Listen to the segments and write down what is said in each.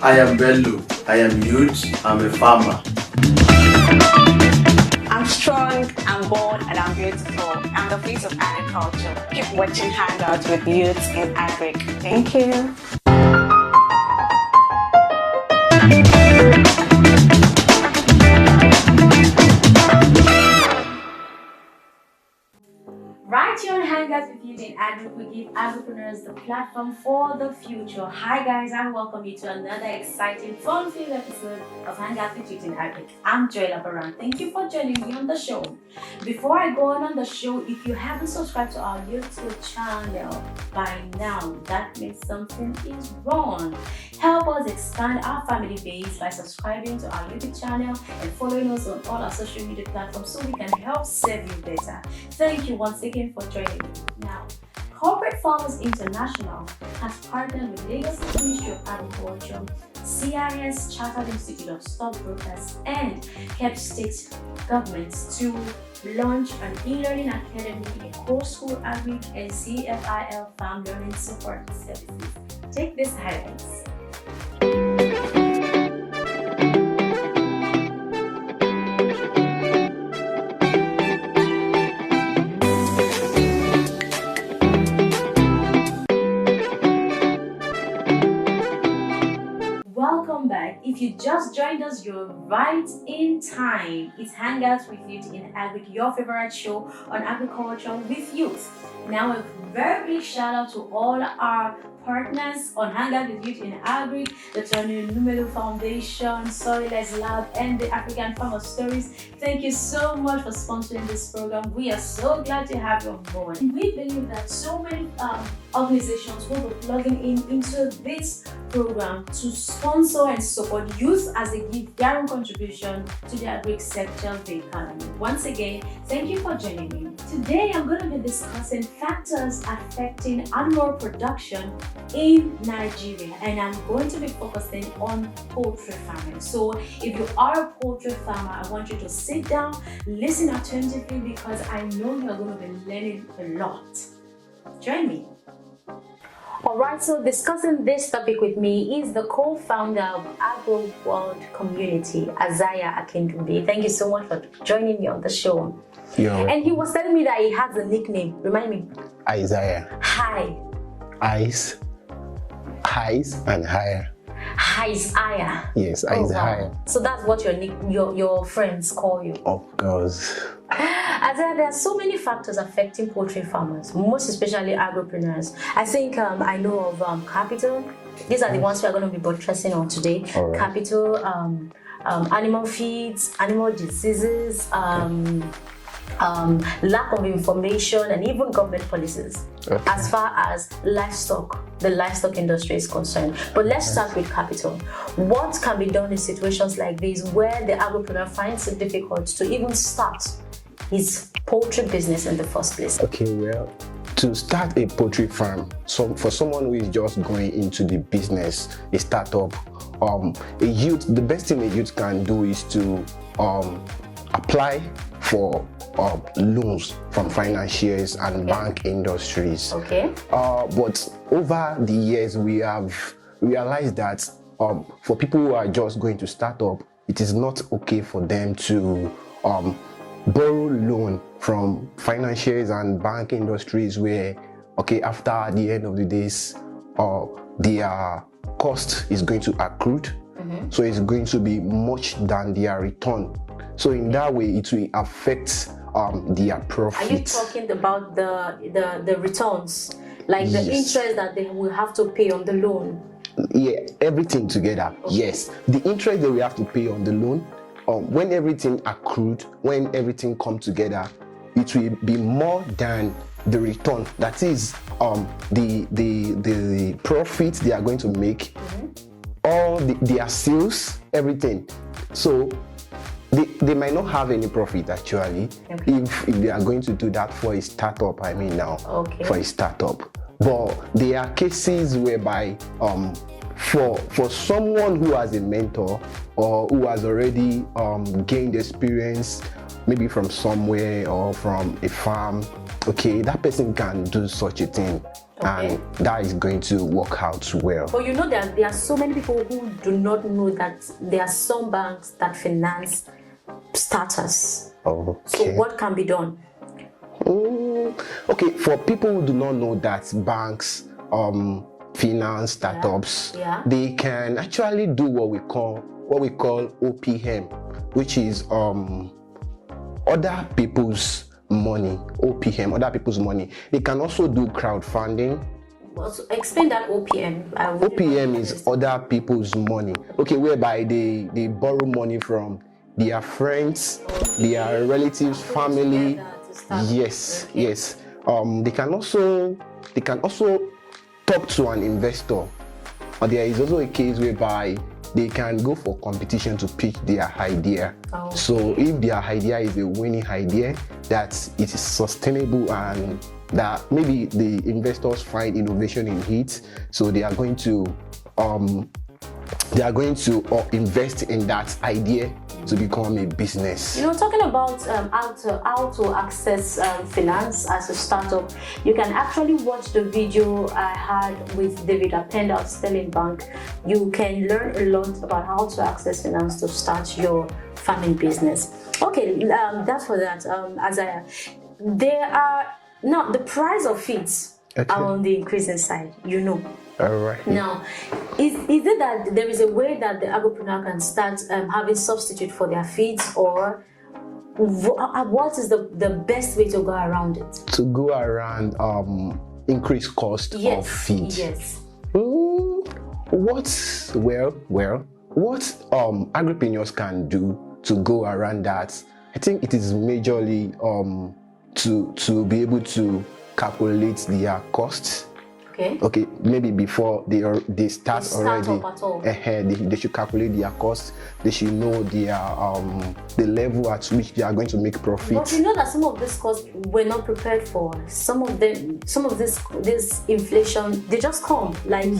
I am Bello. I am youth. I'm a farmer. I'm strong, I'm bold, and I'm beautiful. I'm the face of agriculture. Keep watching Hangouts with Youths in Agric. Thank you. Right here on Hangouts with Youth in Agric, we give agripreneurs the platform for the future. Hi guys, and welcome you to another exciting, fun-filled episode of Hangouts with Youth in Agric. I'm Isreal Alabi. Thank you for joining me on the show. Before I go on the show, if you haven't subscribed to our YouTube channel by now, that means something is wrong. Help us expand our family base by subscribing to our YouTube channel and following us on all our social media platforms so we can help serve you better. Thank you once again for joining me. Now, Corporate Farmers International has partnered with Lagos Ministry of Agriculture, CIS Chartered Institute of Stockbrokers, and Kebbi State governments to launch an e-learning academy in core school agri and CFIL farm learning support services. Take this highlights. Welcome back. If you just joined us, you're right in time. It's Hangouts with Youth in Agric, your favorite show on agriculture with youth. Now, a very big shout out to all our partners on Hangouts with Youth in Agric, the Tony Numero Foundation, Soilless Lab, and the African Farmer Stories. Thank you so much for sponsoring this program. We are so glad to have you on board. We believe that so many organizations will be plugging into this program to sponsor and support youth as they give their own contribution to the agri sector of the economy. Once again, thank you for joining me. Today, I'm going to be discussing factors affecting animal production in Nigeria, and I'm going to be focusing on poultry farming. So if you are a poultry farmer, I want you to sit down, listen attentively, because I know you're going to be learning a lot. Join me. Alright, so discussing this topic with me is the co-founder of Agro World Community, Isaiah Akindunbi. Thank you so much for joining me on the show. And he was telling me that he has a nickname. Remind me. Isaiah. Hi. Eyes and higher. Isaiah. Yes, Oh, Isaiah. wow. So that's what your friends call you. Of course. Isaiah, there are so many factors affecting poultry farmers, most especially agripreneurs. I think I know of capital. These are the ones we are going to be buttressing on today. Right. Capital, animal feeds, animal diseases, lack of information, and even government policies as far as the livestock industry is concerned. But let's start with capital. What can be done in situations like this where the agripreneur finds it difficult to even start his poultry business in the first place? Okay, well, to start a poultry farm, so for someone who is just going into the business, a startup, the best thing a youth can do is to apply for loans from financiers and bank industries. Okay. But over the years, we have realized that for people who are just going to start up, it is not okay for them to borrow loan from financiers and bank industries where, after the end of the days, their cost is going to accrue. So it's going to be much than their return. So in that way, it will affect their profit. Are you talking about the returns, like the interest that they will have to pay on the loan? Yeah, everything together. Okay. Yes, the interest that we have to pay on the loan, when everything accrued, when everything come together, it will be more than the return. That is the profit they are going to make, all their sales, everything. So they might not have any profit actually, if they are going to do that for a startup. For a startup. But there are cases whereby for someone who has a mentor or who has already gained experience, maybe from somewhere or from a farm, that person can do such a thing. and that is going to work out well. But you know that there are so many people who do not know that there are some banks that finance starters. Okay. So what can be done? Okay, for people who do not know that banks finance startups, they can actually do what we call OPM, which is other people's money. OPM, other people's money. They can also do crowdfunding. So explain that OPM. OPM is other people's money. Okay, whereby they borrow money from their friends, their relatives, family. Yes, yes. They can also talk to an investor. Or there is also a case whereby they can go for competition to pitch their idea. So if their idea is a winning idea, that it is sustainable and that maybe the investors find innovation in it, so they are going to invest in that idea to become a business. You know, talking about how to access finance as a startup, you can actually watch the video I had with David Apenda of Sterling Bank. You can learn a lot about how to access finance to start your farming business. Okay, that's for that. Isaiah, there are now the price of feeds are on the increasing side. You know. All right. Now, is it that there is a way that the agripreneur can start having substitute for their feeds, or what is the best way to go around it? To go around increased cost of feed. Yes. What agripreneurs can do to go around that? I think it is majorly to be able to calculate their costs. Okay, maybe before they start already, they should calculate their costs. They should know their the level at which they are going to make profit. But you know that some of these costs we're not prepared for. Some of this inflation, they just come like.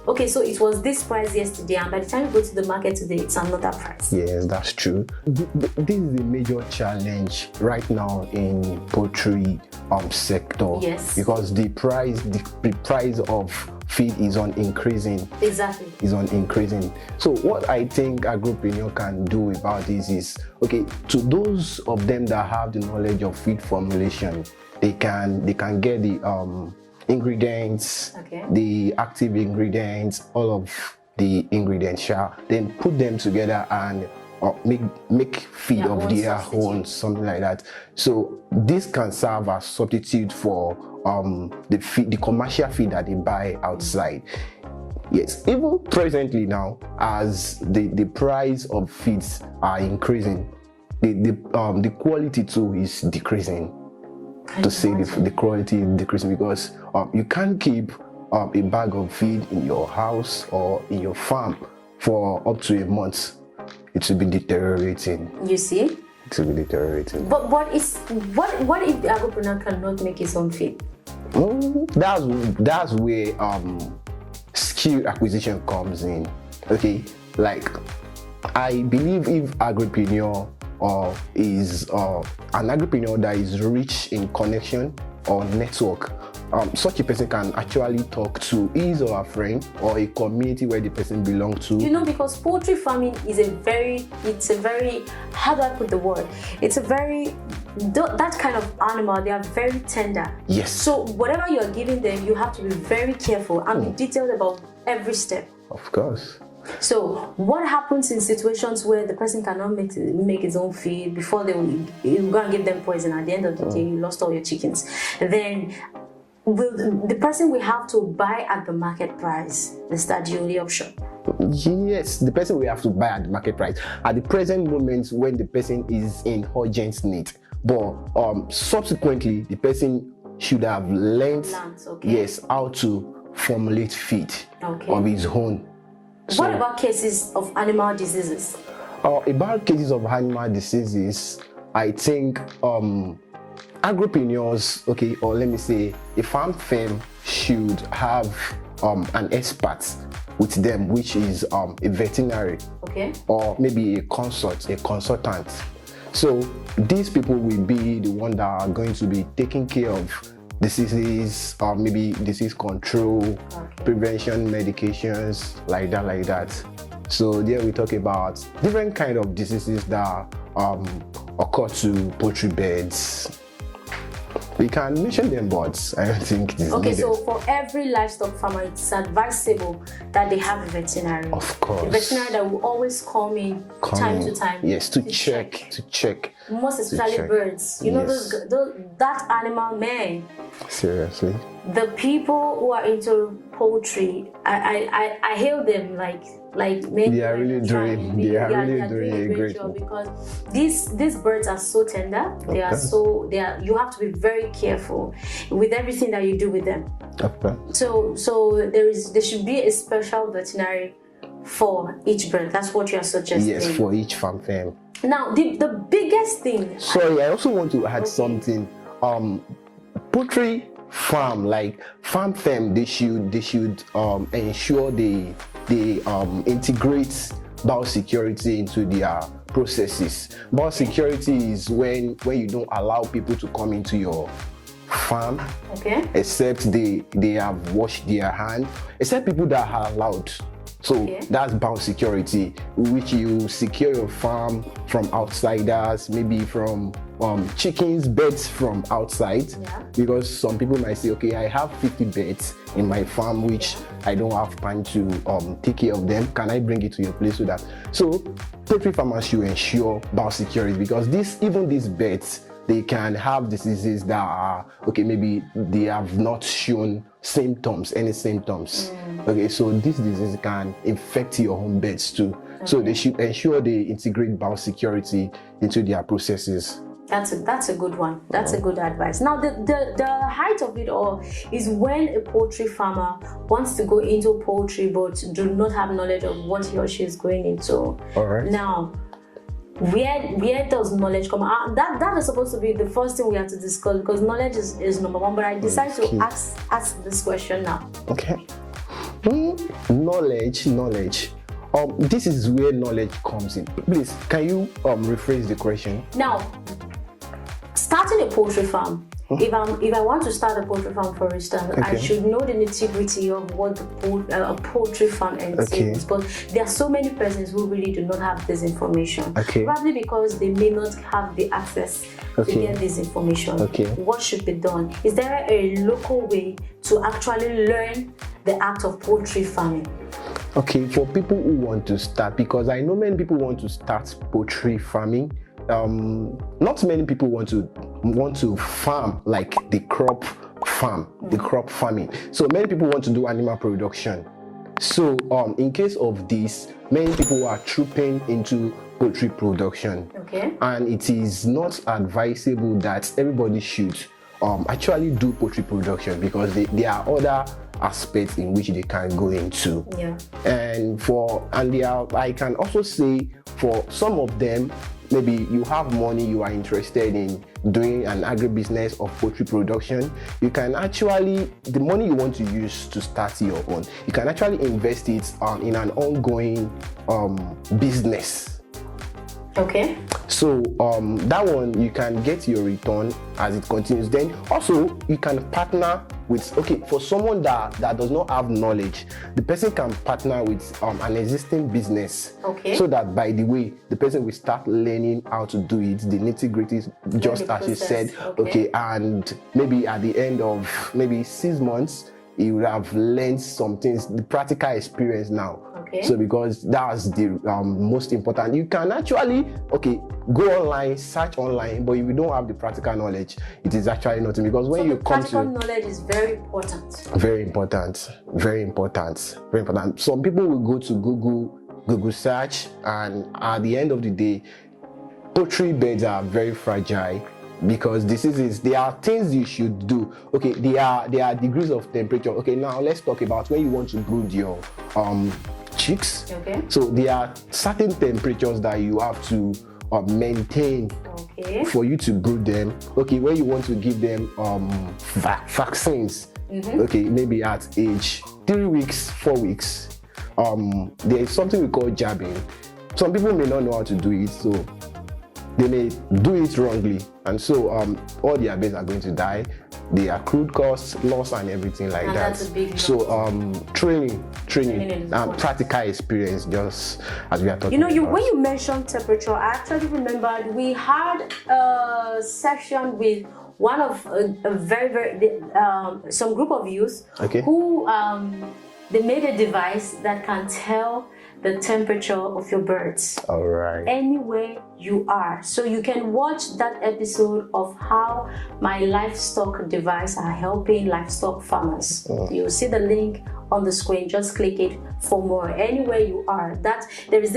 Okay, so it was this price yesterday, and by the time you go to the market today, it's another price. Yes, that's true. This is a major challenge right now in poultry sector. Yes. Because the price of feed is on increasing. Exactly. Is on increasing. So what I think a agripreneur can do about this is, okay, to those of them that have the knowledge of feed formulation, they can get the ingredients, the active ingredients, all of the ingredients, then put them together and make feed of their own, something like that. So this can serve as substitute for the commercial feed that they buy outside. Yes, even presently now, as the price of feeds are increasing, the quality too is decreasing. To say the quality is decreasing, because you can't keep a bag of feed in your house or in your farm for up to a month. It will be deteriorating. You see? It will be deteriorating. But what if the agripreneur cannot make his own feed? That's where skill acquisition comes in. Okay, like I believe if agripreneur is an agripreneur that is rich in connection or network, such a person can actually talk to his or her friend or a community where the person belongs to. You know, because poultry farming is a very, how do I put the word? It's a very, that kind of animal, they are very tender. Yes. So whatever you are giving them, you have to be very careful and be detailed about every step. Of course. So what happens in situations where the person cannot make his own feed, before you go and give them poison, at the end of the day you lost all your chickens, then the person will have to buy at the market price? Is that the only option? Yes, the person will have to buy at the market price at the present moment when the person is in urgent need. But subsequently, the person should have learned yes, how to formulate feed of his own. So, what about cases of animal diseases? About cases of animal diseases, I think agripreneurs, or let me say a farm firm should have an expert with them, which is a veterinary, or maybe a consultant. So these people will be the one that are going to be taking care of diseases, maybe disease control, prevention medications, like that. So there we talk about different kind of diseases that occur to poultry beds. We can mention them, but I don't think it is needed. So for every livestock farmer, it's advisable that they have a veterinarian. Of course. A veterinarian that will always come in time to time. Yes, to check. Most especially birds. You know, that animal, man. Seriously. The people who are into poultry, I hail them like maybe they are really doing a great job because these birds are so tender. You have to be very careful with everything that you do with them. Okay. So there should be a special veterinary for each bird. That's what you are suggesting. Yes, for each farm. Now the biggest thing. Sorry, I also want to add something. Poultry farm, like farm, they should ensure they integrate biosecurity into their processes. Biosecurity is when you don't allow people to come into your farm, except they have washed their hands, except people that are allowed. So that's biosecurity, which you secure your farm from outsiders, maybe from chickens, birds from outside, because some people might say, okay, I have 50 birds in my farm which I don't have time to take care of them. Can I bring it to your place? So poultry farmers should ensure biosecurity, because even these birds, they can have diseases that are maybe they have not shown any symptoms. So this disease can infect your home birds too. So they should ensure they integrate biosecurity into their processes. That's a good one. That's a good advice. Now, the height of it all is when a poultry farmer wants to go into poultry but do not have knowledge of what he or she is going into. All right. Now, where does knowledge come out? That is supposed to be the first thing we have to discuss, because knowledge is number one. But I decided to ask this question now. Okay. Knowledge. This is where knowledge comes in. Please, can you rephrase the question? Now, starting a poultry farm. If I want to start a poultry farm, for instance, I should know the nitty-gritty of what a poultry farm entails. But there are so many persons who really do not have this information. Probably because they may not have the access to get this information. What should be done? Is there a local way to actually learn the act of poultry farming? Okay, for people who want to start, because I know many people want to start poultry farming. Not many people want to farm like the crop farming. So many people want to do animal production. So in case of this, many people are trooping into poultry production. And it is not advisable that everybody should actually do poultry production, because there are other aspects in which they can go into. I can also say for some of them, maybe you have money, you are interested in doing an agribusiness of poultry production, you can actually, the money you want to use to start your own, you can actually invest it in an ongoing business. So that one, you can get your return as it continues. Then also you can partner with, for someone that does not have knowledge, the person can partner with an existing business, so that by the way, the person will start learning how to do it, the nitty-gritties, just as you said. And maybe at the end of maybe 6 months, you will have learned some things, the practical experience now. So because that's the most important. You can actually go online, search online, but if you don't have the practical knowledge, it is actually nothing. Because when you come to practical knowledge is very important. Very important. Some people will go to Google search, and at the end of the day, poultry beds are very fragile. Because there are things you should do. There are degrees of temperature. Now let's talk about when you want to brood your chicks. So there are certain temperatures that you have to maintain for you to brood them. When you want to give them vaccines, maybe at age 3 weeks, 4 weeks, there is something we call jabbing. Some people may not know how to do it, so they may do it wrongly, and so all their birds are going to die. the accrued costs, loss, and everything like And that. that's a big loss. So training, Training is important. practical experience, just as we are talking. You know, about. when you mentioned temperature, I actually remembered we had a session with one of some group of youth Okay. who they made a device that can tell the temperature of your birds All right. anywhere you are. So you can watch that episode of how my livestock device are helping livestock farmers. You'll see the link on the screen. Just click it for more. Anywhere you are, that there is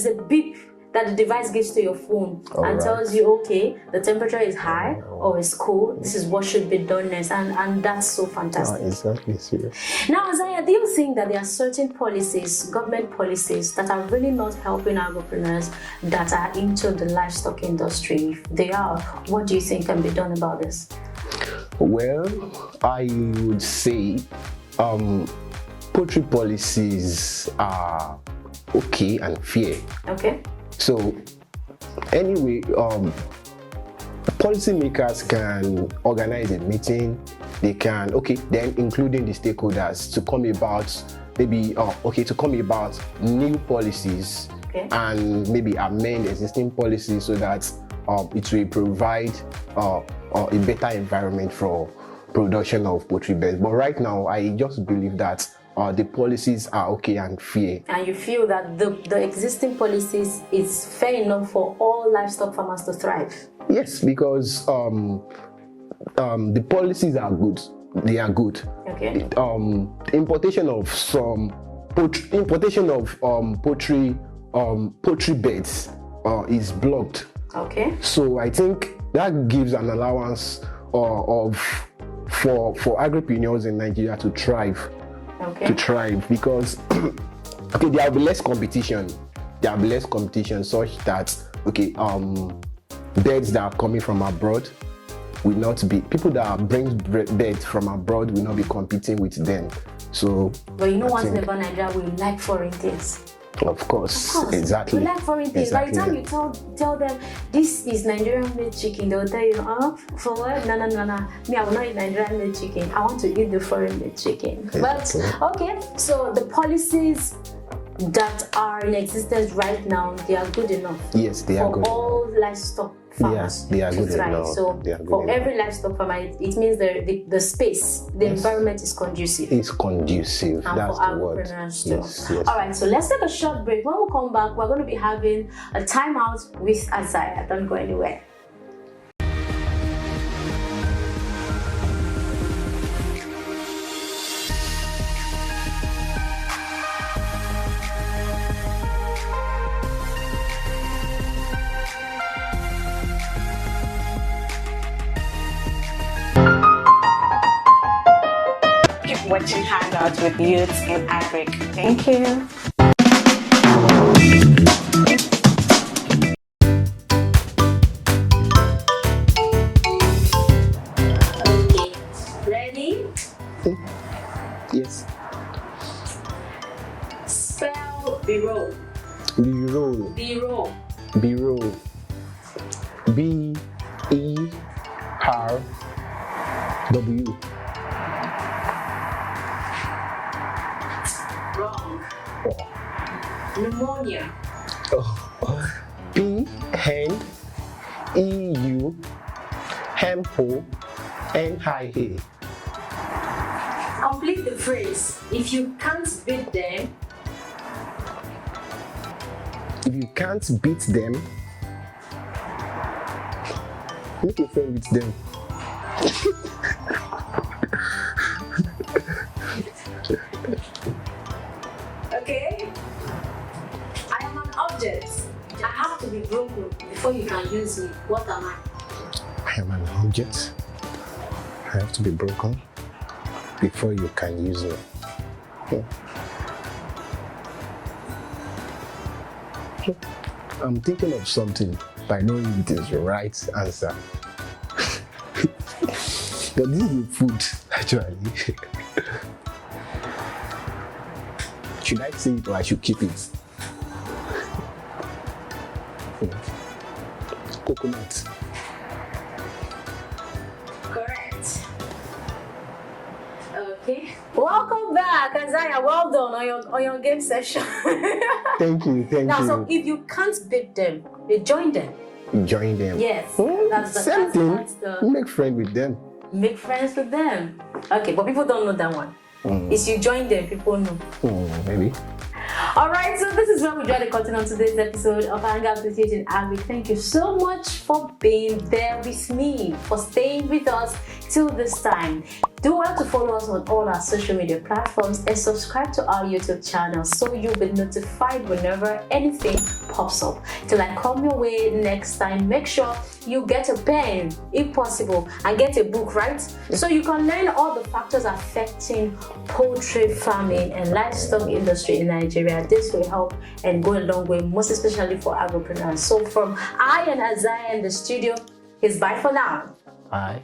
a beep that the device gives to your phone and tells you, okay, the temperature is high or it's cool. This is what should be done next, and that's so fantastic. Exactly. Serious. Now, Isaiah, do you think that there are certain policies, government policies, that are really not helping agripreneurs that are into the livestock industry? If they are, what do you think can be done about this? Well, I would say poultry policies are okay and fair. Okay. So anyway, policymakers can organize a meeting. They can, then including the stakeholders to come about new policies and maybe amend existing policies so that it will provide a better environment for production of poultry birds. But right now, I just believe that the policies are okay and fair. And you feel that the existing policies is fair enough for all livestock farmers to thrive? Yes, because the policies are good. They are good. Okay. Importation of poultry beds is blocked. Okay. So I think that gives an allowance for agripreneurs in Nigeria to thrive. Okay. Because there will be less competition. There will be less competition such that birds that are coming from abroad will not be, people that bring birds from abroad will not be competing with them. So but once never Nigeria will like foreign things. Of course, exactly. We like foreign things. Exactly. By the time you tell them this is Nigerian made chicken, they'll tell you, for what? No. Me, I will not eat Nigerian made chicken. I want to eat the foreign made chicken. Exactly. But okay, so the policies that are in existence right now, they are good enough. Yes, they are good. For all livestock farmers. They are good thrive. enough. So for every livestock farmer, it means the space, the environment is conducive. It's conducive. And that's for the word. agripreneurs too. Yes. All right, so let's take a short break. When we come back, we're going to be having a timeout with Isaiah. Don't go anywhere. Keep watching Hangouts with Youths in Agric. Thank you. Okay, ready? Yes. Spell B-roll. B-roll. B-roll. B-roll. B-E-R-W. Wrong. Pneumonia. P-N-E-U-M-O-N-I-A. Complete the phrase. If you can't beat them, If you can't beat them, make a friend with them. okay? I am an object. I have to be broken before you can use me. What am I? I am an object. I have to be broken before you can use me. I'm thinking of something, but I know it is the right answer. But this is the food, actually. Should I say it or I should keep it? Coconut. Correct. Welcome back, Isaiah. Well done on your game session. Thank you. Now, so if you can't beat them, you join them. Join them. Yes. Same thing. Make friends with them. Make friends with them. Okay, but people don't know that one. If you join them, people know. Maybe. Alright, so this is where we draw the curtain on today's episode of Hangout with Teaching Agri. Thank you so much for being there with me, for staying with us till this time. Do well to follow us on all our social media platforms and subscribe to our YouTube channel so you'll be notified whenever anything pops up. Till I come your way next time, make sure you get a pen, if possible, and get a book, right? So you can learn all the factors affecting poultry farming and livestock industry in Nigeria. This will help and go a long way, most especially for agripreneurs. So from I and Isaiah in the studio, it's bye for now. Bye.